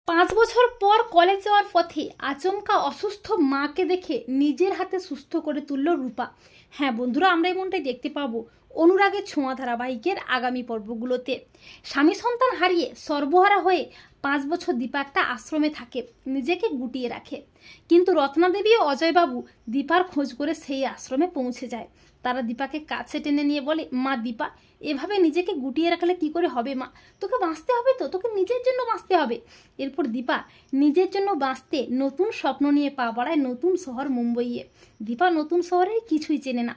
5 বছর পর কলেজ যাওয়ার পথে আচমকা অসুস্থ মাকে দেখে নিজের হাতে সুস্থ করে তুলল রূপা। হ্যাঁ বন্ধুরা, আমরা এমনটাই দেখতে পাবো অনুরাগের ছোঁয়া ধারাবাহিকের আগামী পর্বগুলোতে। স্বামী সন্তান হারিয়ে সর্বহারা হয়ে 5 বছর দীপা একটা আশ্রমে থাকে, নিজেকে গুটিয়ে রাখে। কিন্তু রত্নাদেবী ও অজয়বাবু দীপার খোঁজ করে সেই আশ্রমে পৌঁছে যায়। তারা দীপাকে কাছে টেনে নিয়ে বলে, মা দীপা, এভাবে নিজেকে গুটিয়ে রাখলে কি করে হবে মা? তোকে বাঁচতে হবে, তো তোকে নিজের জন্য বাঁচতে হবে। এরপর দীপা নিজের জন্য বাঁচতে নতুন স্বপ্ন নিয়ে পা বাড়ায় নতুন শহর মুম্বইয়ে। দীপা নতুন শহরের কিছুই চেনে না।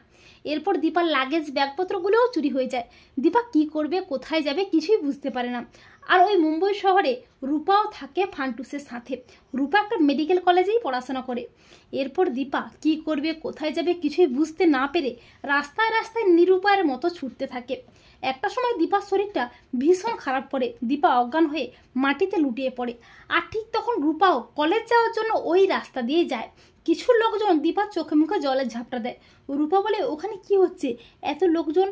এরপর দীপার লাগেজ ব্যাগপত্রগুলোও চুরি হয়ে যায়। দীপা কি করবে, কোথায় যাবে কিছুই বুঝতে পারে না। আর ওই মুম্বই শহরে রূপাও থাকে ফান্টুসের সাথে। রূপা একটা মেডিকেল কলেজেই পড়াশোনা করে। এরপর দীপা কি করবে, কোথায় যাবে কিছুই বুঝতে না পেরে রাস্তায় রাস্তায় নিরুপায়ের মতো ছুটতে থাকে। একটা সময় দীপার শরীরটা ভীষণ খারাপ পড়ে, দীপা অজ্ঞান হয়ে মাটিতে লুটিয়ে পড়ে। আর ঠিক তখন রূপাও কলেজ যাওয়ার জন্য ওই রাস্তা দিয়ে যায়। কিছু লোকজন দীপার চোখে মুখে জলের ঝাপটা দেয়। রূপা বলে, ওখানে কি হচ্ছে, এত লোকজন,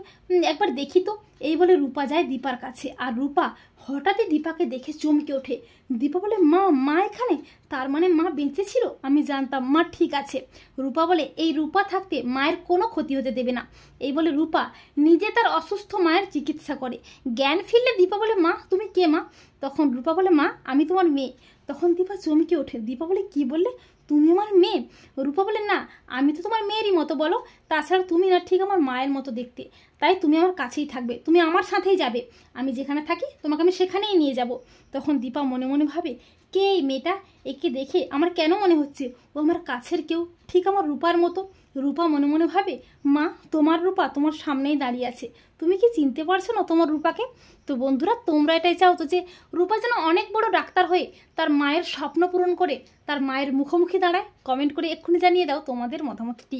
একবার দেখি তো। এই বলে রূপা যায় দীপার কাছে। আর রূপা হঠাৎই দীপাকে দেখে চমকে ওঠে। দীপা বলে, মা এখানে? তার মানে মা বেঁচে ছিল? আমি জানতাম। মা ঠিক আছে। রূপা বলে, এই রূপা থাকতে মায়ের কোনো ক্ষতি হতে দেবে না। এই বলে রূপা নিজে তার অসুস্থ মায়ের চিকিৎসা করে। জ্ঞান ফিরলে দীপা বলে, মা তুমি কে মা? তখন রূপা বলে, মা আমি তোমার মেয়ে। তখন দীপা চমকে ওঠে। দীপা বলে, কি বললে, তুমি আমার মেয়ে? রূপা বলে, না আমি তো তোমার মেয়েরই মতো বলো, তাছাড়া তুমি না ঠিক আমার মায়ের মতো দেখতে, তাই তুমি আমার কাছেই থাকবে, তুমি আমার সাথেই যাবে, আমি যেখানে থাকি তোমাকে আমি সেখানেই নিয়ে যাব। তখন দীপা মনে মনে ভাবে, কে এই মেয়েটা, একে দেখে আমার কেন মনে হচ্ছে ও আমার কাছের কেউ, ঠিক আমার রূপার মতো। রূপা মনে মনে ভাবে, মা তোমার রূপা তোমার সামনেই দাঁড়িয়ে আছে, তুমি কি চিনতে পারছো না তোমার রূপাকে? তো বন্ধুরা, তোমরা এটাই চাও তো যে রূপা যেন অনেক বড় ডাক্তার হয়ে তার মায়ের স্বপ্ন পূরণ করে তার মায়ের মুখোমুখি দাঁড়ায়? কমেন্ট করে এক্ষুনি জানিয়ে দাও তোমাদের মতামতটি।